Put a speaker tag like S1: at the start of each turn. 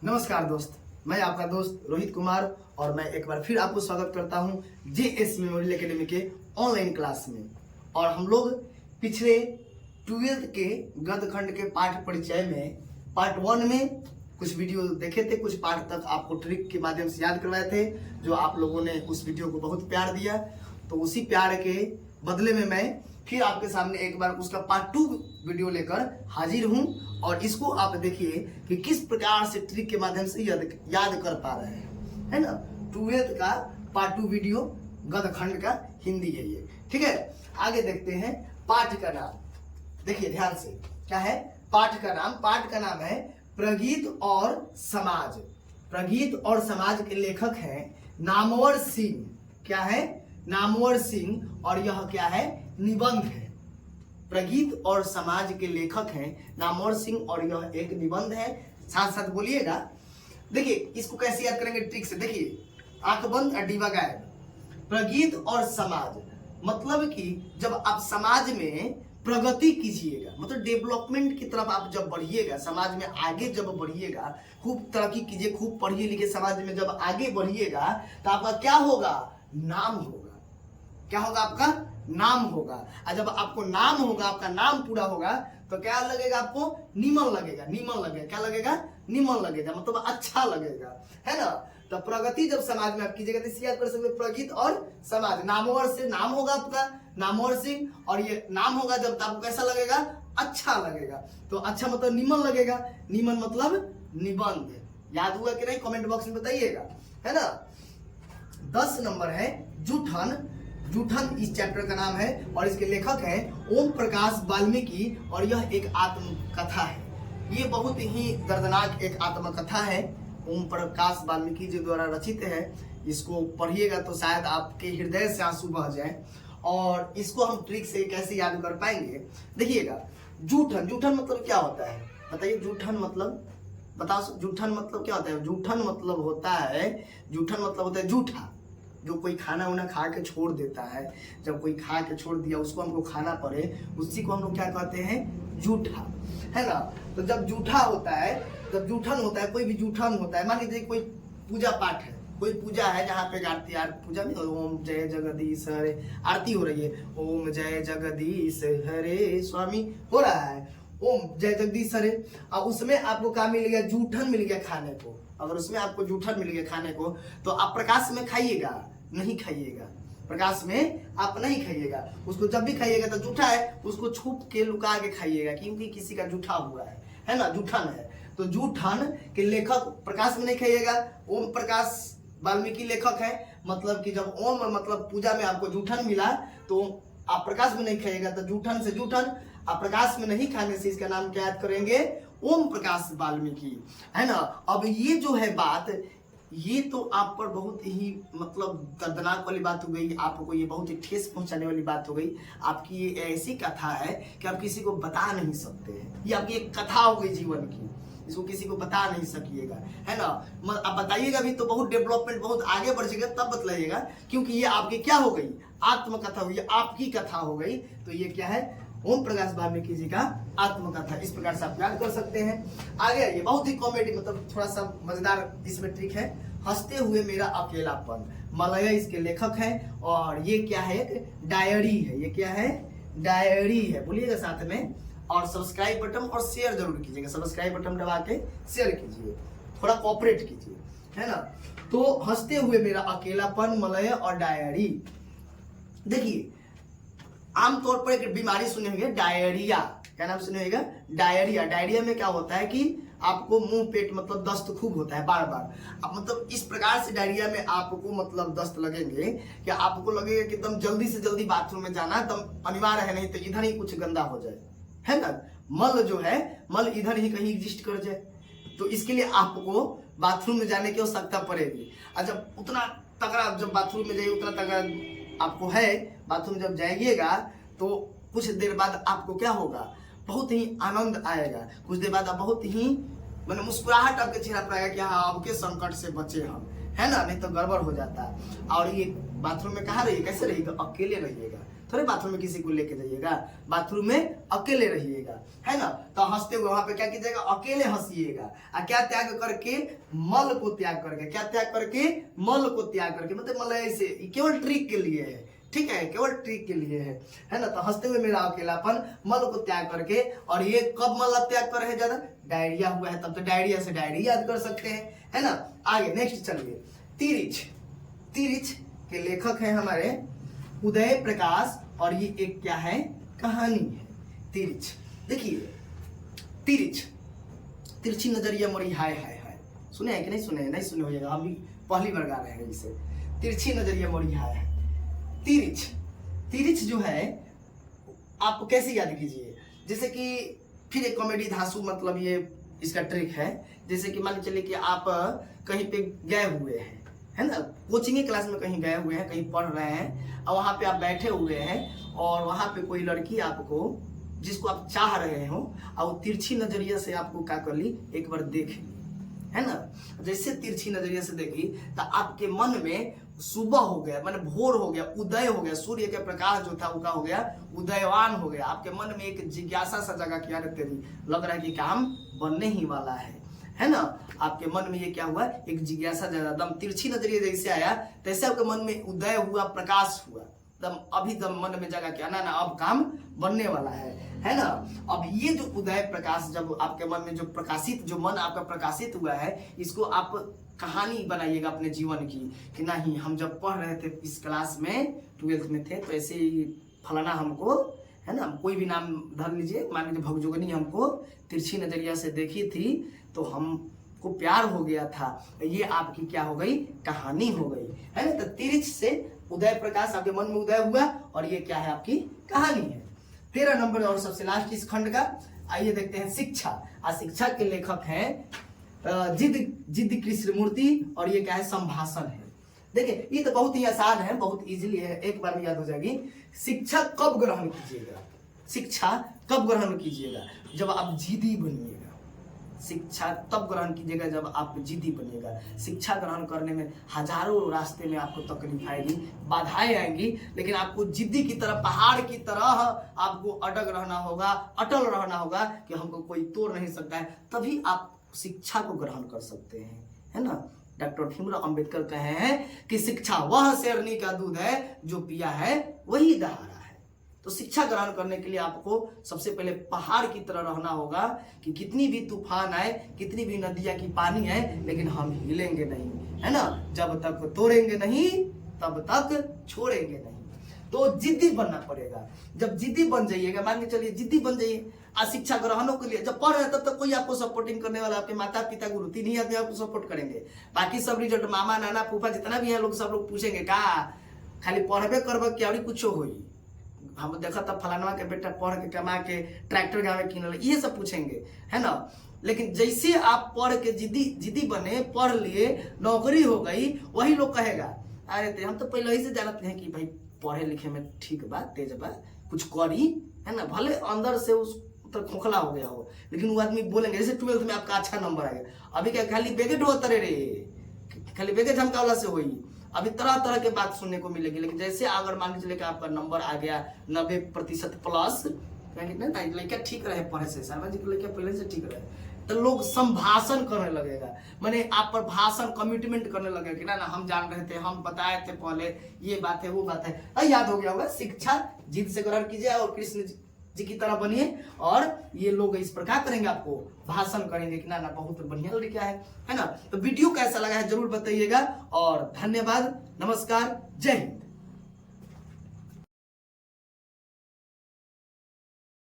S1: नमस्कार दोस्त, मैं आपका दोस्त रोहित कुमार और मैं एक बार फिर आपको स्वागत करता हूं जेएस मेमोरियल एकेडमी के ऑनलाइन क्लास में। और हम लोग पिछले 12th के गद्य खंड के पाठ परिचय में पार्ट 1 में कुछ वीडियो देखे थे, कुछ पाठ तक आपको ट्रिक के माध्यम से याद करवाए थे, जो आप लोगों ने उस वीडियो को बहुत प्यार दिया। तो उसी प्यार के बदले में मैं फिर आपके सामने एक बार उसका पार्ट 2 वीडियो लेकर हाजिर हूं और इसको आप देखिए कि किस प्रकार से ट्रिक के माध्यम से याद कर पा रहे हैं, है ना। 12th का पार्ट 2 वीडियो गद्य खंड का हिंदी है ये, ठीक है। आगे देखते हैं पाठ का नाम, देखिए ध्यान से, क्या है पाठ का नाम। पाठ का नाम है प्रगीत और समाज। प्रगीत और समाज के लेखक हैं नामवर सिंह। क्या है? नामवर सिंह। और यह क्या है? निबंध है। प्रगीत और समाज के लेखक हैं नामवर सिंह और यह एक निबंध है। साथ साथ बोलिएगा। देखिए इसको कैसे याद करेंगे ट्रिक से, देखिए आंख बंद और डीवा गायब। प्रगीत और समाज मतलब कि जब आप समाज में प्रगति कीजिएगा, मतलब डेवलपमेंट की तरफ आप जब बढ़िएगा, समाज में आगे जब बढ़िएगा, खूब तरक्की कीजिए, खूब पढ़िए लिखिए, समाज में जब आगे बढ़िएगा तो आपका क्या होगा? नाम होगा। क्या होगा? आपका नाम होगा। और जब आपको नाम होगा, आपका नाम पूरा होगा तो क्या लगेगा? आपको नीमन लगेगा। नीमन लगेगा, क्या लगेगा? नीमन लगेगा, मतलब अच्छा लगेगा, है ना। तो प्रगति जब समाज में आप कीजिएगा तो इसे याद कर सकते प्रगीत और समाज। नामवर से नाम होगा आपका, नामवर सिंह, और ये नाम होगा जब आपको कैसा लगेगा? अच्छा लगेगा। तो अच्छा मतलब नीमन लगेगा, नीमन मतलब निबंध। याद हुआ कि नहीं? कमेंट बॉक्स में बताइएगा, है ना। 10 नंबर है जूठन। जूठन इस चैप्टर का नाम है और इसके लेखक हैं ओम प्रकाश वाल्मीकि और यह एक आत्मकथा है। ये बहुत ही दर्दनाक एक आत्मकथा है, ओम प्रकाश वाल्मीकि जी द्वारा रचित है। इसको पढ़िएगा तो शायद आपके हृदय से आंसू बह जाए। और इसको हम ट्रिक से कैसे याद कर पाएंगे, देखिएगा। जूठन, जूठन मतलब क्या होता है बताइए? जूठन मतलब बताओ, जूठन मतलब क्या होता है? जूठन मतलब होता है, जूठन मतलब होता है जूठा। जो कोई खाना उना खा के छोड़ देता है, जब कोई खा के छोड़ दिया उसको हमको खाना पड़े, उसी को हम लोग क्या कहते हैं? जूठा, है ना। तो जब जूठा होता है, जब जूठन होता है, कोई भी जूठन होता है, मान लीजिए कोई पूजा पाठ है, कोई पूजा है जहाँ पे आरती पूजा में ओम जय जगदीश हरे आरती हो रही है, ओम जय जगदीश हरे स्वामी हो रहा है, ओम जय जगदीश हरे। और उसमें आपको क्या मिल गया? जूठन मिल गया खाने को। अगर उसमें आपको जूठन मिल गया खाने को तो आप प्रकाश में खाइएगा? नहीं खाइएगा, प्रकाश में आप नहीं खाइएगा। उसको जब भी खाइएगा तो जूठा है, उसको छुप के लुका के खाइएगा, क्योंकि किसी का जूठा हुआ है ना, जूठन है। तो जूठन के लेखक प्रकाश में नहीं खाइएगा। ओम प्रकाश वाल्मीकि लेखक है, मतलब कि जब ओम मतलब पूजा में आपको जूठन मिला तो आप प्रकाश में नहीं खाइएगा, तो जूठन से जूठन। आप प्रकाश में नहीं खाने से इसका नाम क्या याद करेंगे? ओम प्रकाश वाल्मीकि, है ना। अब ये जो है बात, ये तो आप पर बहुत ही मतलब दर्दनाक वाली बात हो गई, आपको ये बहुत ही ठेस पहुंचाने वाली बात हो गई। आपकी ये ऐसी कथा है कि आप किसी को बता नहीं सकते हैं। ये आपकी एक कथा हो गई जीवन की, इसको किसी को बता नहीं सकिएगा, है ना। आप बताइएगा भी तो बहुत डेवलपमेंट, बहुत आगे बढ़ जाएगा तब बतलाइएगा, क्योंकि ये आपकी क्या हो गई? आत्मकथा हुई, आपकी कथा हो गई। तो ये क्या है? ओम प्रकाश वाल्मीकि जी का आत्मकथा। इस प्रकार से आप याद कर सकते हैं। आगे आइए, बहुत ही कॉमेडी, मतलब थोड़ा सा मजेदार इसमें ट्रिक है। हंसते हुए मेरा अकेलापन, मलया इसके लेखक हैं और ये क्या है? एक डायरी है। ये क्या है? डायरी है। बोलिएगा साथ में। और सब्सक्राइब बटन और शेयर जरूर कीजिएगा, सब्सक्राइब बटन दबा के शेयर कीजिए, थोड़ा कोऑपरेट कीजिए, है ना। तो हंसते हुए मेरा अकेलापन, मलया और डायरी। देखिए आमतौर पर एक बीमारी सुने होंगे, डायरिया। क्या नाम सुने होगा? डायरिया। डायरिया में क्या होता है कि आपको मुंह पेट मतलब दस्त खूब होता है बार बार। अब मतलब इस प्रकार से डायरिया में आपको मतलब दस्त लगेंगे कि आपको लगेगा कि एकदम जल्दी से जल्दी बाथरूम में जाना एकदम अनिवार्य है, नहीं तो इधर ही कुछ गंदा हो जाए, है ना। मल जो है, मल इधर ही कहीं एग्जिस्ट कर जाए, तो इसके लिए आपको बाथरूम में जाने की आवश्यकता पड़ेगी। और जब उतना तगड़ा जब बाथरूम में जाइए, उतना तगड़ा आपको है, बाथरूम जब जाइएगा तो कुछ देर बाद आपको क्या होगा? बहुत ही आनंद आएगा। कुछ देर बाद आप बहुत ही मुस्कुराहट आपके चेहरा पर आएगा कि हाँ, आपके संकट से बचे हम, है ना, नहीं तो गड़बड़ हो जाता है। और ये बाथरूम में कहाँ रहिए, कैसे रहिएगा, अकेले रहिएगा, थोड़े बाथरूम में किसी को लेके जाइएगा, बाथरूम में अकेले रहिएगा, है ना। तो हंसते हुए वहां पे क्या कीजिएगा, अकेले हंसिएगा। क्या त्याग करके, मल को त्याग करके, क्या त्याग करके, मल को त्याग करके, मतलब मल ऐसे केवल ट्रिक के लिए है, ठीक है, केवल ट्रिक के लिए है ना। तो हंसते हुए मेरा अकेलापन मल को त्याग करके, और ये कब मल त्याग कर है, ज्यादा डायरिया हुआ है तब तो डायरिया से डायरी याद कर सकते हैं, है ना। आगे नेक्स्ट चलिए, तिरिच। तिरिच के लेखक हैं हमारे उदय प्रकाश, और ये एक क्या है, कहानी है। तिरिच देखिए, तिरिच, तिरछी नजरिया मोरी हाय हाय हाय, सुने हैं कि नहीं सुने हैं, नहीं सुने होइएगा, हम भी पहली बार गा रहे हैं इसे। तिरछी नजरिया मोरी हाय हाय। तिरिच, तिरिच जो है आप कैसे याद कीजिए, जैसे कि फिर एक कॉमेडी धांसू, मतलब ये इसका ट्रिक है। जैसे कि मान चलिए कि आप कहीं पे गए हुए हैं, है ना, कोचिंग क्लास में कहीं गए हुए हैं, कहीं पढ़ रहे हैं, और वहां पे आप बैठे हुए हैं, और वहां पे कोई लड़की आपको, जिसको आप चाह रहे हो, और वो तिरछी नजरिया से आपको क्या कर ली, एक बार देख ली, है ना। जैसे तिरछी नजरिया से देखी तो आपके मन में सुबह हो गया, माने भोर हो गया, उदय हो गया, सूर्य के प्रकाश जो था वो क्या हो गया, उदयवान हो गया। आपके मन में एक जिज्ञासा सा जगह, क्या तेरी लग रहा है कि काम बनने ही वाला है ना। आपके मन में ये क्या हुआ, एक जिज्ञासा जगह, दम तिरछी नजरिया जैसे आया तैसे आपके मन में उदय हुआ, प्रकाश हुआ, दम अभी दम मन में जगह क्या, ना अब काम बनने वाला है ना। अब ये जो उदय प्रकाश जब आपके मन में जो प्रकाशित, जो मन आपका प्रकाशित हुआ है, इसको आप कहानी बनाइएगा अपने जीवन की, कि नहीं हम जब पढ़ रहे थे इस क्लास में, 12th में थे, तो ऐसे ही फलाना हमको, है ना, कोई भी नाम धर लीजिए, मान लीजिए भगजोगनी हमको तिरछी नजरिया से देखी थी, तो हमको प्यार हो गया था। ये आपकी क्या हो गई, कहानी हो गई, है ना। तो तिरिच से उदय प्रकाश आपके मन में उदय हुआ, और ये क्या है, आपकी कहानी है। 13 नंबर और सबसे लास्ट इस खंड का, आइए देखते हैं शिक्षा। शिक्षा के लेखक हैं जिद कृष्णमूर्ति, और ये क्या है, संभाषण है। देखिए ये तो बहुत ही आसान है, बहुत इजीली है, एक बार में याद हो जाएगी। शिक्षा कब ग्रहण कीजिएगा, शिक्षा कब ग्रहण कीजिएगा, जब आप जिद्दी बनिएगा। शिक्षा तब ग्रहण कीजिएगा जब आप जिद्दी बनिएगा। शिक्षा ग्रहण करने में हजारों रास्ते में आपको तकलीफ आएगी, बाधाएं आएंगी, लेकिन आपको जिद्दी की तरह, पहाड़ की तरह आपको अडग रहना होगा, अटल रहना होगा, कि हमको कोई तोड़ नहीं सकता है, तभी आप शिक्षा को ग्रहण कर सकते हैं, है ना। डॉक्टर भीमराव अंबेडकर कहे हैं कि शिक्षा वह शेरनी का दूध है, जो पिया है वही दहाड़ा है। तो शिक्षा ग्रहण करने के लिए आपको सबसे पहले पहाड़ की तरह रहना होगा, कि कितनी भी तूफान आए, कितनी भी नदियां की पानी आए, लेकिन हम हिलेंगे नहीं, है ना। जब तक तोड़ेंगे नहीं तब तक छोड़ेंगे नहीं। तो जिद्दी बनना पड़ेगा। जब जिद्दी बन जाइएगा, मान के चलिए जिद्दी बन जाइए, शिक्षा ग्रहणों के लिए जब पढ़ रहे हैं तब तक कोई आपको सपोर्टिंग करने वाला, आपके माता पिता गुरु, 3 ही आदमी आपको सपोर्ट करेंगे। बाकी सब रिजल्ट मामा नाना फूफा जितना भी है लोग, सब लोग पूछेंगे का खाली पढ़बे करब क्या कुछ होई, हम देखा तब फलाना के बेटा पढ़ के कमा के ट्रैक्टर गावे किनल, ये सब पूछेंगे, है ना। लेकिन जैसे आप पढ़ के जिद्दी बने, पढ़ लिए, नौकरी हो गई, वही लोग कहेगा अरे हम तो पहले ही से जानते हैं कि भाई पढ़े लिखे में ठीक बा, तेज बा, कुछ करी, है ना। भले अंदर से उस तो खोखला हो गया हो, लेकिन वो आदमी बोलेंगे। जैसे 12th में आपका अच्छा नंबर आ गया, अभी क्या खाली बेगे ढोतर रे, खाली बेगे झमकावला से हुई, अभी तरह तरह के बात सुनने को मिलेगी। लेकिन जैसे अगर मान लीजिए कि आपका नंबर आ गया 90% प्लस, लड़का ठीक रहे पढ़े से, शर्मा जी के लड़का पहले से ठीक रहे, तो लोग संभाषण करने लगेगा, माने आप पर भाषण, कमिटमेंट करने लगेगा कि ना हम जान रहे थे, हम बताए थे पहले, ये बात है वो बात है। याद हो गया होगा, शिक्षा जिद से ग्रहण कीजिए और कृष्ण जी की तरह बनिए, और ये लोग इस प्रकार करेंगे, आपको भाषण करेंगे कि ना बहुत बढ़िया लड़का है ना। तो वीडियो कैसा लगा है जरूर बताइएगा, और धन्यवाद, नमस्कार, जय हिंद।